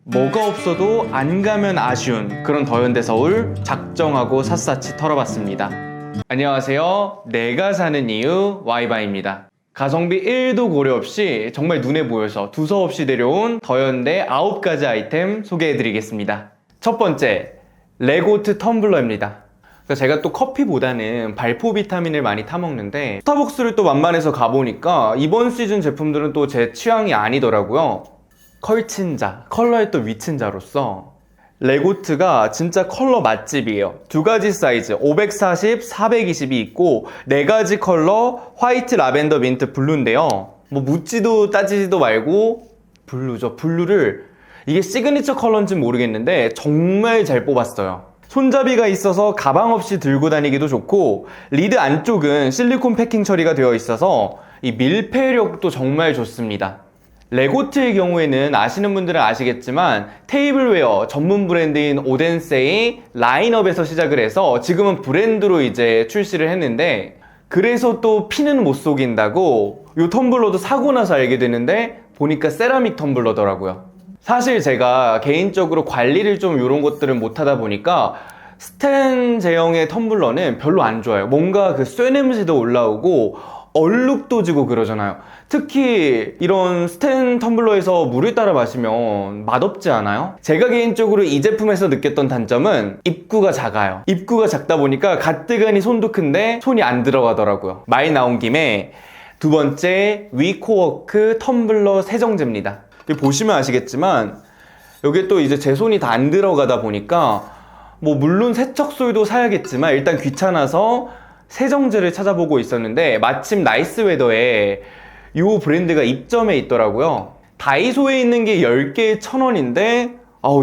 뭐가 없어도 안 가면 아쉬운 그런 더현대 서울 작정하고 샅샅이 털어봤습니다. 안녕하세요. 내가 사는 이유 와이바입니다. 가성비 1도 고려 없이 정말 눈에 보여서 두서없이 데려온 더현대 9가지 아이템 소개해드리겠습니다. 첫 번째, 레고트 텀블러입니다. 제가 또 커피보다는 발포 비타민을 많이 타먹는데 스타벅스를 또 만만해서 가보니까 이번 시즌 제품들은 또 제 취향이 아니더라고요. 컬친자, 컬러의 또 위친자로서 레고트가 진짜 컬러 맛집이에요. 두 가지 사이즈 540, 420이 있고 네 가지 컬러 화이트, 라벤더, 민트, 블루인데요. 뭐 묻지도 따지지도 말고 블루죠. 블루를 이게 시그니처 컬러인지는 모르겠는데 정말 잘 뽑았어요. 손잡이가 있어서 가방 없이 들고 다니기도 좋고 리드 안쪽은 실리콘 패킹 처리가 되어 있어서 이 밀폐력도 정말 좋습니다. 레고트의 경우에는 아시는 분들은 아시겠지만 테이블웨어 전문 브랜드인 오덴세이 라인업에서 시작을 해서 지금은 브랜드로 이제 출시를 했는데, 그래서 또 피는 못 속인다고 이 텀블러도 사고 나서 알게 되는데 보니까 세라믹 텀블러더라고요. 사실 제가 개인적으로 관리를 좀 이런 것들을 못하다 보니까 스텐 제형의 텀블러는 별로 안 좋아요. 뭔가 그 쇠 냄새도 올라오고 얼룩도 지고 그러잖아요. 특히 이런 스텐 텀블러에서 물을 따라 마시면 맛없지 않아요? 제가 개인적으로 이 제품에서 느꼈던 단점은 입구가 작아요. 입구가 작다 보니까 가뜩하니 손도 큰데 손이 안 들어가더라고요. 말 나온 김에 두 번째, 위코워크 텀블러 세정제입니다. 보시면 아시겠지만 여기에 또 이제 제 손이 다 안 들어가다 보니까 뭐 물론 세척솔도 사야겠지만 일단 귀찮아서 세정제를 찾아보고 있었는데 마침 나이스웨더에 이 브랜드가 입점해 있더라고요. 다이소에 있는 게 10개에 1,000원인데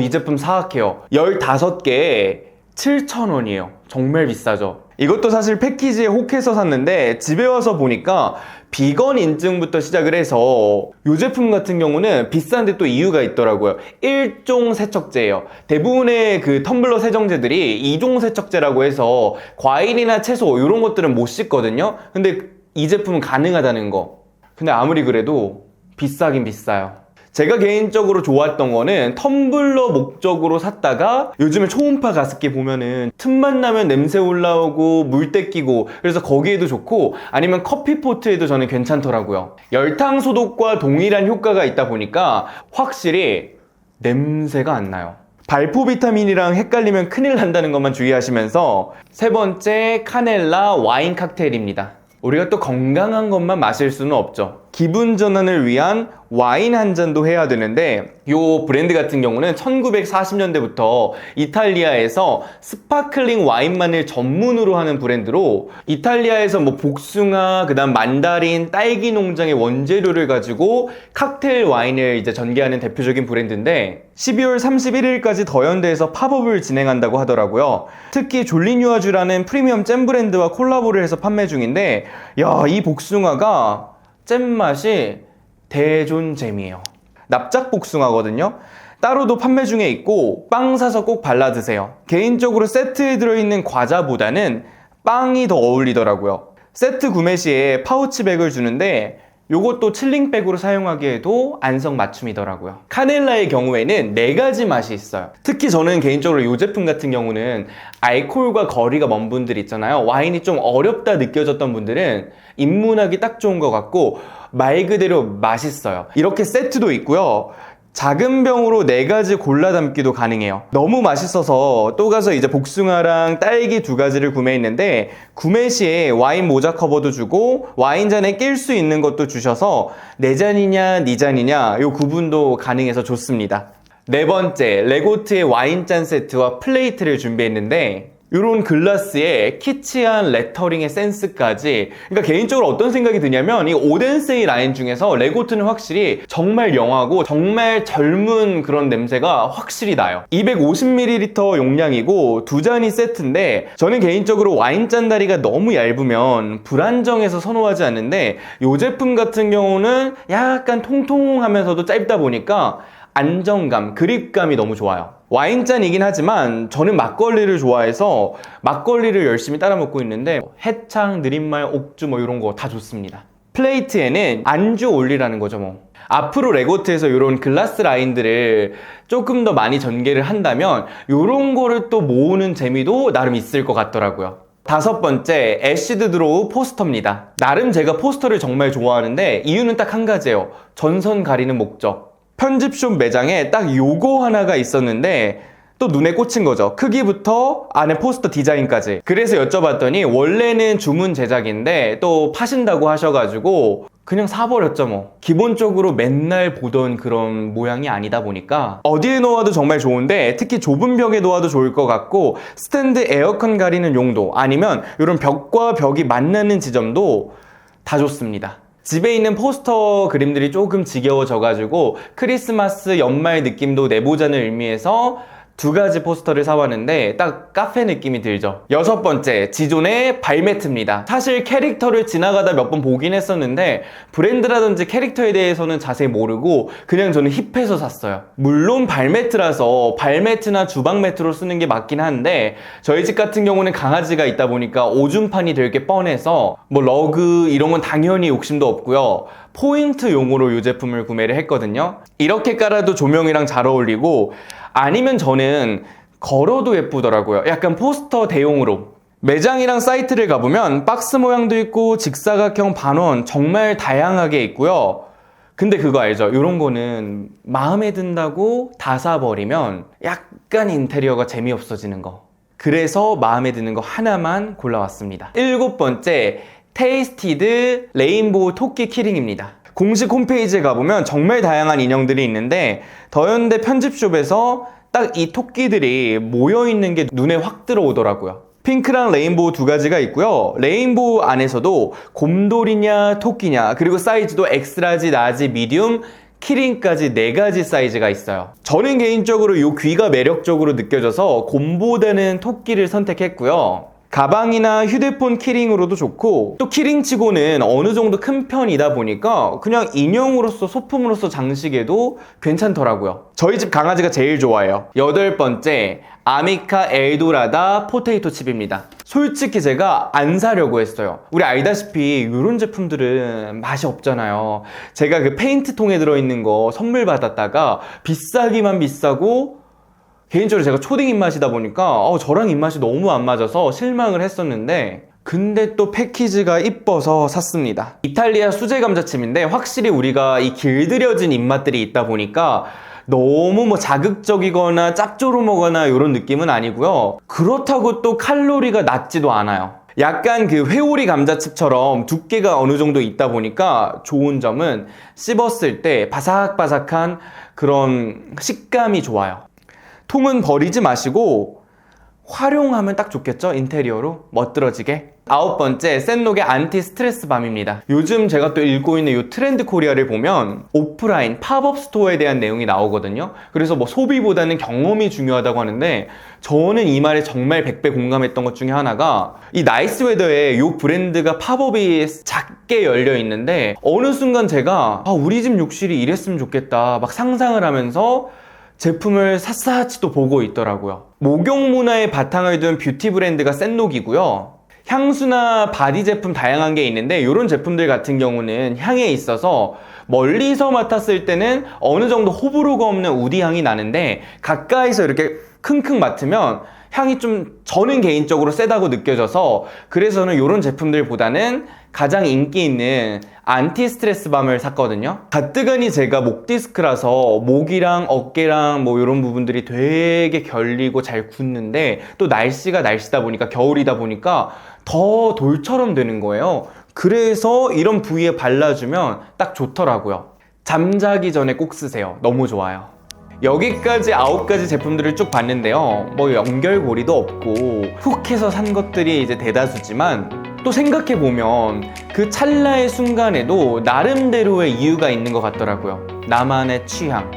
이 제품 사악해요. 15개에 7,000원이에요. 정말 비싸죠. 이것도 사실 패키지에 혹해서 샀는데 집에 와서 보니까 비건 인증부터 시작을 해서 이 제품 같은 경우는 비싼데 또 이유가 있더라고요. 1종 세척제예요. 대부분의 그 텀블러 세정제들이 2종 세척제라고 해서 과일이나 채소 이런 것들은 못 씻거든요. 근데 이 제품은 가능하다는 거. 근데 아무리 그래도 비싸긴 비싸요. 제가 개인적으로 좋았던 거는 텀블러 목적으로 샀다가 요즘에 초음파 가습기 보면은 틈만 나면 냄새 올라오고 물때 끼고 그래서 거기에도 좋고, 아니면 커피포트에도 저는 괜찮더라고요. 열탕 소독과 동일한 효과가 있다 보니까 확실히 냄새가 안 나요. 발포 비타민이랑 헷갈리면 큰일 난다는 것만 주의하시면서 세 번째, 카넬라 와인 칵테일입니다. 우리가 또 건강한 것만 마실 수는 없죠. 기분 전환을 위한 와인 한 잔도 해야 되는데 이 브랜드 같은 경우는 1940년대부터 이탈리아에서 스파클링 와인만을 전문으로 하는 브랜드로 이탈리아에서 뭐 복숭아, 그다음 만다린, 딸기 농장의 원재료를 가지고 칵테일 와인을 이제 전개하는 대표적인 브랜드인데 12월 31일까지 더현대에서 팝업을 진행한다고 하더라고요. 특히 졸리뉴아주라는 프리미엄 잼 브랜드와 콜라보를 해서 판매 중인데 이 복숭아가 잼 맛이 대존잼이에요. 납작 복숭아거든요. 따로도 판매 중에 있고 빵 사서 꼭 발라 드세요. 개인적으로 세트에 들어있는 과자보다는 빵이 더 어울리더라고요. 세트 구매 시에 파우치백을 주는데 요것도 칠링백으로 사용하기에도 안성맞춤이더라고요. 카넬라의 경우에는 4가지 맛이 있어요. 특히 저는 개인적으로 이 제품 같은 경우는 알코올과 거리가 먼 분들 있잖아요. 와인이 좀 어렵다 느껴졌던 분들은 입문하기 딱 좋은 것 같고 말 그대로 맛있어요. 이렇게 세트도 있고요. 작은 병으로 4가지 골라 담기도 가능해요. 너무 맛있어서 또 가서 이제 복숭아랑 딸기 2가지를 구매했는데 구매 시에 와인 모자 커버도 주고 와인잔에 낄 수 있는 것도 주셔서 내 잔이냐 네 잔이냐 요 구분도 가능해서 좋습니다. 네 번째, 레고트의 와인잔 세트와 플레이트를 준비했는데 이런 글라스에 키치한 레터링의 센스까지, 그러니까 개인적으로 어떤 생각이 드냐면 이 오덴세이 라인 중에서 레고트는 확실히 정말 영하고 정말 젊은 그런 냄새가 확실히 나요. 250ml 용량이고 2잔이 세트인데 저는 개인적으로 와인잔 다리가 너무 얇으면 불안정해서 선호하지 않는데 이 제품 같은 경우는 약간 통통하면서도 짧다 보니까 안정감, 그립감이 너무 좋아요. 와인잔이긴 하지만 저는 막걸리를 좋아해서 막걸리를 열심히 따라 먹고 있는데 해창, 느린말, 옥주 뭐 이런 거 다 좋습니다. 플레이트에는 안주 올리라는 거죠. 뭐 앞으로 레고트에서 이런 글라스 라인들을 조금 더 많이 전개를 한다면 이런 거를 또 모으는 재미도 나름 있을 것 같더라고요. 다섯 번째, 애쉬드 드로우 포스터입니다. 나름 제가 포스터를 정말 좋아하는데 이유는 딱 한 가지예요. 전선 가리는 목적. 편집숍 매장에 딱 요거 하나가 있었는데 또 눈에 꽂힌 거죠. 크기부터 안에 포스터 디자인까지. 그래서 여쭤봤더니 원래는 주문 제작인데 또 파신다고 하셔가지고 그냥 사버렸죠 뭐. 기본적으로 맨날 보던 그런 모양이 아니다 보니까 어디에 놓아도 정말 좋은데 특히 좁은 벽에 놓아도 좋을 것 같고 스탠드 에어컨 가리는 용도 아니면 이런 벽과 벽이 만나는 지점도 다 좋습니다. 집에 있는 포스터 그림들이 조금 지겨워져가지고 크리스마스 연말 느낌도 내보자는 의미에서 두 가지 포스터를 사왔는데 딱 카페 느낌이 들죠. 여섯 번째, 지존의 발매트입니다. 사실 캐릭터를 지나가다 몇 번 보긴 했었는데 브랜드라든지 캐릭터에 대해서는 자세히 모르고 그냥 저는 힙해서 샀어요. 물론 발매트라서 발매트나 주방 매트로 쓰는 게 맞긴 한데 저희 집 같은 경우는 강아지가 있다 보니까 오줌판이 될 게 뻔해서 뭐 러그 이런 건 당연히 욕심도 없고요. 포인트용으로 이 제품을 구매를 했거든요. 이렇게 깔아도 조명이랑 잘 어울리고 아니면 저는 걸어도 예쁘더라고요. 약간 포스터 대용으로. 매장이랑 사이트를 가보면 박스 모양도 있고 직사각형 반원 정말 다양하게 있고요. 근데 그거 알죠? 이런 거는 마음에 든다고 다 사버리면 약간 인테리어가 재미없어지는 거. 그래서 마음에 드는 거 하나만 골라왔습니다. 일곱 번째, 테이스티드 레인보우 토끼 키링입니다. 공식 홈페이지에 가보면 정말 다양한 인형들이 있는데 더현대 편집숍에서 딱 이 토끼들이 모여있는 게 눈에 확 들어오더라고요. 핑크랑 레인보우 두 가지가 있고요. 레인보우 안에서도 곰돌이냐 토끼냐 그리고 사이즈도 엑스라지, 라지, 미디움, 키링까지 4가지 사이즈가 있어요. 저는 개인적으로 이 귀가 매력적으로 느껴져서 곰보다는 토끼를 선택했고요. 가방이나 휴대폰 키링으로도 좋고 또 키링치고는 어느 정도 큰 편이다 보니까 그냥 인형으로서 소품으로서 장식에도 괜찮더라고요. 저희 집 강아지가 제일 좋아해요. 여덟 번째, 아미카 엘도라다 포테이토 칩입니다. 솔직히 제가 안 사려고 했어요. 우리 알다시피 이런 제품들은 맛이 없잖아요. 제가 그 페인트 통에 들어있는 거 선물 받았다가 비싸기만 비싸고 개인적으로 제가 초딩 입맛이다 보니까 저랑 입맛이 너무 안 맞아서 실망을 했었는데 근데 또 패키지가 이뻐서 샀습니다. 이탈리아 수제 감자칩인데 확실히 우리가 이 길들여진 입맛들이 있다 보니까 너무 뭐 자극적이거나 짭조름하거나 이런 느낌은 아니고요. 그렇다고 또 칼로리가 낮지도 않아요. 약간 그 회오리 감자칩처럼 두께가 어느 정도 있다 보니까 좋은 점은 씹었을 때 바삭바삭한 그런 식감이 좋아요. 통은 버리지 마시고 활용하면 딱 좋겠죠? 인테리어로 멋들어지게. 아홉 번째, 센록의 안티 스트레스 밤입니다. 요즘 제가 또 읽고 있는 이 트렌드 코리아를 보면 오프라인 팝업 스토어에 대한 내용이 나오거든요. 그래서 뭐 소비보다는 경험이 중요하다고 하는데 저는 이 말에 정말 100배 공감했던 것 중에 하나가 이 나이스 웨더에 이 브랜드가 팝업이 작게 열려 있는데 어느 순간 제가 우리 집 욕실이 이랬으면 좋겠다 막 상상을 하면서 제품을 샅샅이 또 보고 있더라고요. 목욕 문화의 바탕을 둔 뷰티 브랜드가 센록이고요. 향수나 바디 제품 다양한 게 있는데 이런 제품들 같은 경우는 향에 있어서 멀리서 맡았을 때는 어느 정도 호불호가 없는 우디 향이 나는데 가까이서 이렇게 킁킁 맡으면 향이 좀 저는 개인적으로 세다고 느껴져서 그래서 저는 이런 제품들보다는 가장 인기 있는 안티 스트레스 밤을 샀거든요. 가뜩하니 제가 목 디스크라서 목이랑 어깨랑 뭐 이런 부분들이 되게 결리고 잘 굳는데 또 날씨가 날씨다 보니까 겨울이다 보니까 더 돌처럼 되는 거예요. 그래서 이런 부위에 발라주면 딱 좋더라고요. 잠자기 전에 꼭 쓰세요. 너무 좋아요. 여기까지 9가지 제품들을 쭉 봤는데요. 뭐 연결고리도 없고 훅 해서 산 것들이 이제 대다수지만 또 생각해보면 그 찰나의 순간에도 나름대로의 이유가 있는 것 같더라고요. 나만의 취향.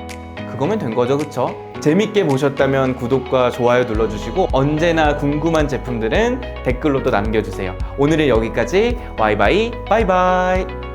그거면 된 거죠, 그쵸? 재밌게 보셨다면 구독과 좋아요 눌러주시고 언제나 궁금한 제품들은 댓글로 또 남겨주세요. 오늘은 여기까지. 바이바이. 바이바이.